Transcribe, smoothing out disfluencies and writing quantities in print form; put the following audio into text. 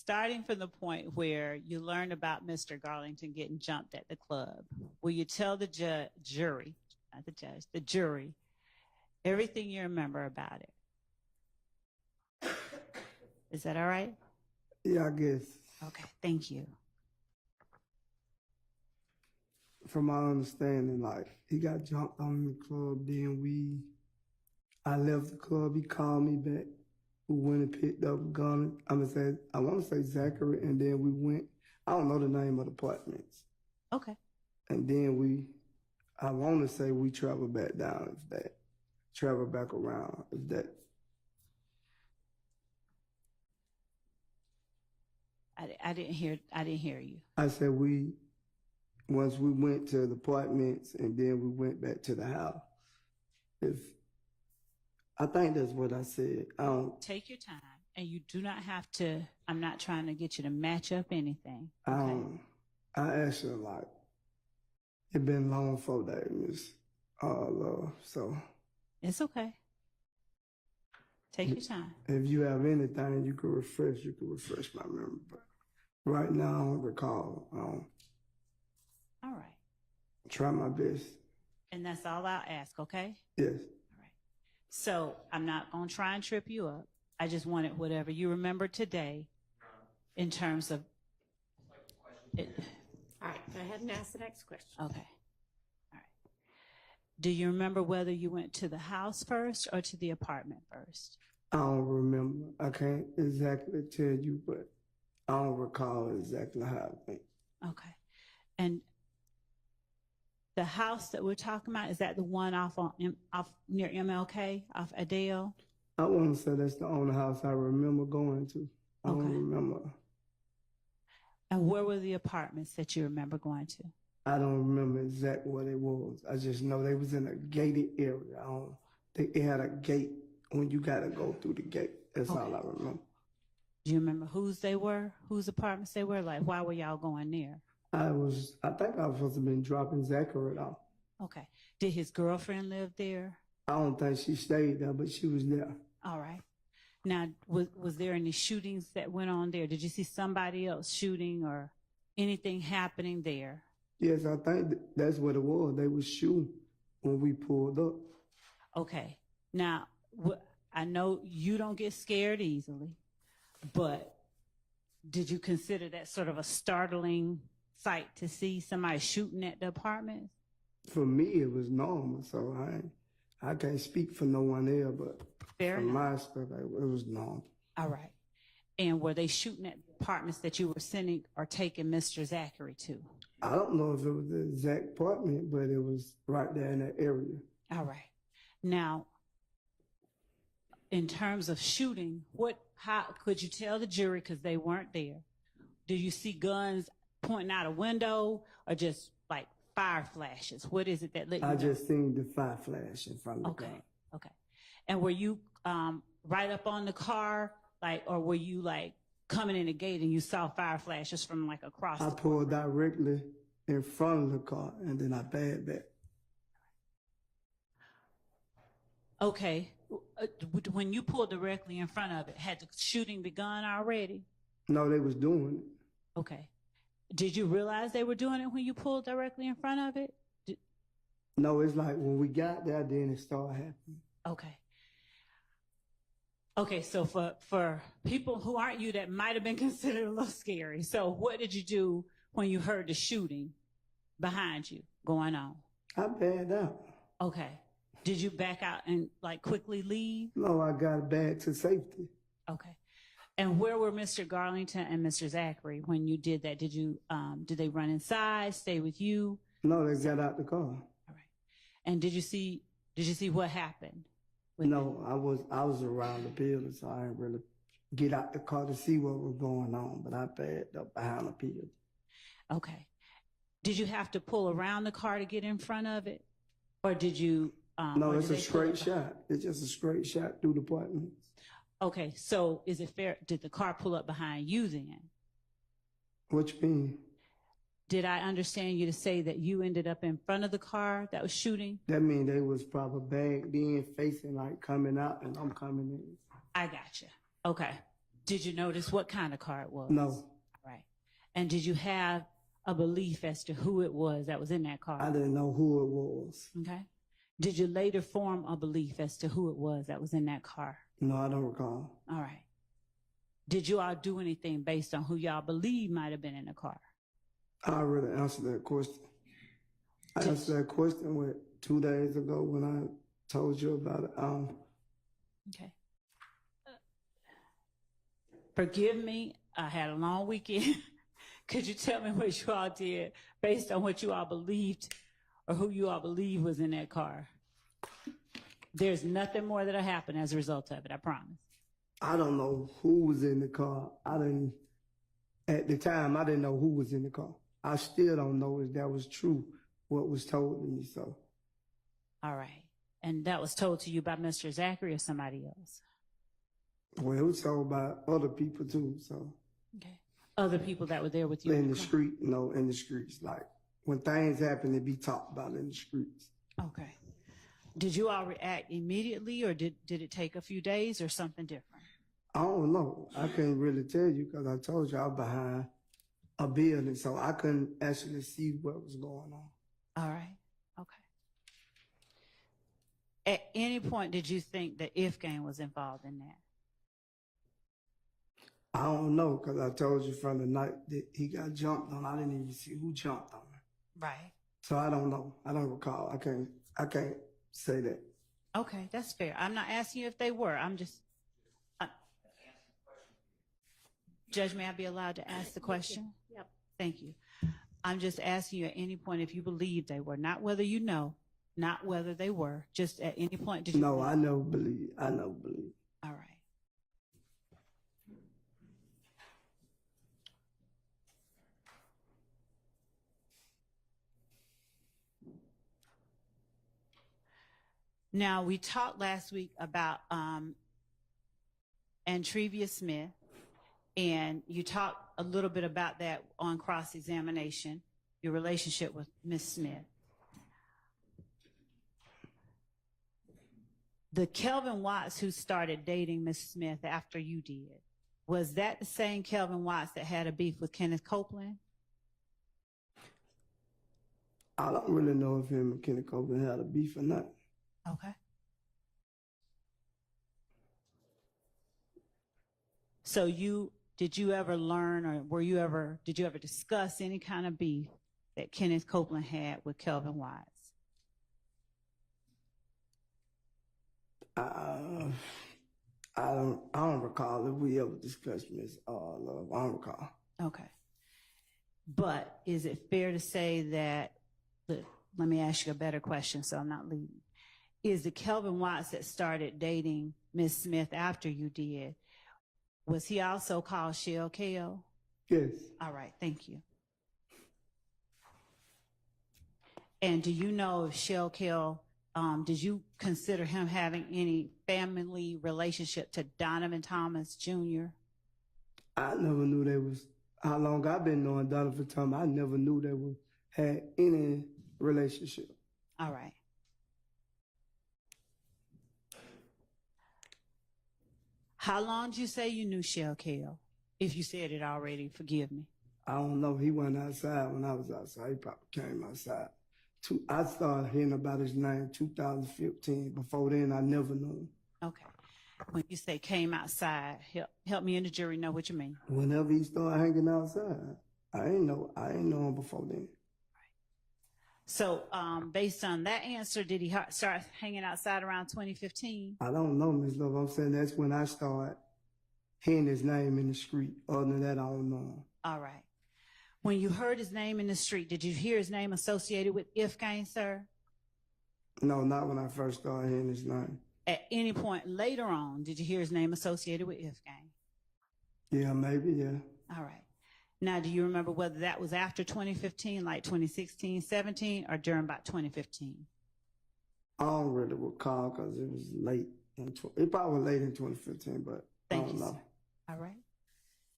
starting from the point where you learned about Mr. Garlington getting jumped at the club, will you tell the jury, not the judge, the jury, everything you remember about it? Is that all right? Yeah, I guess. Okay, thank you. From my understanding, like, he got jumped on in the club, then I left the club, he called me back. We went and picked up a gun. I want to say Zachary, and then we went, I don't know the name of the apartments. Okay. And then I want to say we traveled back down, if that, traveled back around, if that. I didn't hear you. I said once we went to the apartments and then we went back to the house. I think that's what I said. Take your time, and you do not have to, I'm not trying to get you to match up anything. Okay? I actually, like, it been long for that, Miss Love, so. It's okay. Take your time. If you have anything you can refresh my memory, but right now I don't recall. All right. Try my best. And that's all I'll ask, okay? Yes. So I'm not going to try and trip you up. I just wanted whatever you remember today in terms of it. All right, go ahead and ask the next question. Okay. All right. Do you remember whether you went to the house first or to the apartment first? I don't remember. I can't exactly tell you, but I don't recall exactly how I think. Okay. And the house that we're talking about, is that the one off near MLK, off Adele? I want to say that's the only house I remember going to. I don't remember. And where were the apartments that you remember going to? I don't remember exactly what it was. I just know they was in a gated area. They had a gate when you got to go through the gate. That's all I remember. Do you remember whose they were? Whose apartments they were? Like, why were y'all going there? I think I was supposed to have been dropping Zachary off. Okay. Did his girlfriend live there? I don't think she stayed there, but she was there. All right. Now, was there any shootings that went on there? Did you see somebody else shooting or anything happening there? Yes, I think that's what it was. They was shooting when we pulled up. Okay. Now, I know you don't get scared easily, but did you consider that sort of a startling sight to see somebody shooting at the apartments? For me, it was normal, so I can't speak for no one else, but from my stuff, it was normal. All right. And were they shooting at the apartments that you were sending or taking Mr. Zachary to? I don't know if it was the exact apartment, but it was right there in that area. All right. Now, in terms of shooting, how could you tell the jury, because they weren't there? Do you see guns pointing out a window or just like fire flashes? What is it that let you know? I just seen the fire flash in front of the car. Okay. And were you right up on the car, like, or were you like coming in the gate and you saw fire flashes from like across? I pulled directly in front of the car and then I backed back. Okay. When you pulled directly in front of it, had the shooting begun already? No, they was doing it. Okay. Did you realize they were doing it when you pulled directly in front of it? No, it's like when we got there, then it started happening. Okay. Okay, so for people who aren't you, that might have been considered a little scary. So what did you do when you heard the shooting behind you going on? I backed out. Okay. Did you back out and like quickly leave? No, I got back to safety. Okay. And where were Mr. Garlington and Mr. Zachary when you did that? Did they run inside, stay with you? No, they got out the car. All right. And did you see what happened? No, I was around the building, so I didn't really get out the car to see what was going on, but I backed up behind the building. Okay. Did you have to pull around the car to get in front of it? Or did you... no, it's a straight shot. It's just a straight shot through the apartment. Okay, so is it fair, did the car pull up behind you then? What you mean? Did I understand you to say that you ended up in front of the car that was shooting? That means they was probably back then facing, like coming out, and I'm coming in. I got you. Okay. Did you notice what kind of car it was? No, Right. And did you have a belief as to who it was that was in that car? I didn't know who it was. Okay. Did you later form a belief as to who it was that was in that car? No, I don't recall. All right. Did you all do anything based on who y'all believe might have been in the car? I already answered that question. I answered that question 2 days ago when I told you about it. Okay. Forgive me, I had a long weekend. Could you tell me what you all did based on what you all believed or who you all believe was in that car? There's nothing more that'll happen as a result of it, I promise. I don't know who was in the car. At the time, I didn't know who was in the car. I still don't know if that was true, what was told to me, so. All right. And that was told to you by Mr. Zachary or somebody else? Well, it was told by other people too, so. Okay. Other people that were there with you? In the street, in the streets. Like, when things happen, it be talked about in the streets. Okay. Did you all react immediately, or did it take a few days or something different? I don't know. I can't really tell you because I told you I was behind a building, so I couldn't actually see what was going on. All right. Okay. At any point, did you think that If Gang was involved in that? I don't know because I told you from the night that he got jumped on, I didn't even see who jumped on him. Right. So I don't know. I don't recall. I can't say that. Okay, that's fair. I'm not asking you if they were. I'm just. Judge, may I be allowed to ask the question? Yep. Thank you. I'm just asking you at any point if you believe they were, not whether you know, not whether they were, just at any point did you No, believe? I never believe. I never believe. All right. Now, we talked last week about Antrevia Smith, and you talked a little bit about that on cross-examination, your relationship with Miss Smith. The Kelvin Watts who started dating Miss Smith after you did, was that the same Kelvin Watts that had a beef with Kenneth Copeland? I don't really know if him and Kenneth Copeland had a beef or not. Okay. So did you ever learn, or did you ever discuss any kind of beef that Kenneth Copeland had with Kelvin Watts? I don't recall if we ever discussed Miss Love. I don't recall. Okay. But is it fair to say that, let me ask you a better question so I'm not leading. Is the Kelvin Watts that started dating Miss Smith after you did, was he also called Shell Kel? Yes. All right, thank you. And do you know if Shell Kel, did you consider him having any family relationship to Donovan Thomas Jr.? I never knew they was, how long I've been knowing Donovan Thomas, I never knew they had any relationship. All right. How long did you say you knew Shell Kel? If you said it already, forgive me. I don't know. He went outside when I was outside. He probably came outside. I started hearing about his name 2015. Before then, I never knew him. Okay. When you say came outside, help me and the jury know what you mean. Whenever he started hanging outside, I ain't know him before then. So, based on that answer, did he start hanging outside around 2015? I don't know, Ms. Love. I'm saying that's when I started hearing his name in the street. Other than that, I don't know him. All right. When you heard his name in the street, did you hear his name associated with If Gang, sir? No, not when I first started hearing his name. At any point later on, did you hear his name associated with If Gang? Yeah, maybe, yeah. All right. Now, do you remember whether that was after 2015, like 2016, 17, or during about 2015? I don't really recall because it was late. It probably was late in 2015, but I don't know. All right.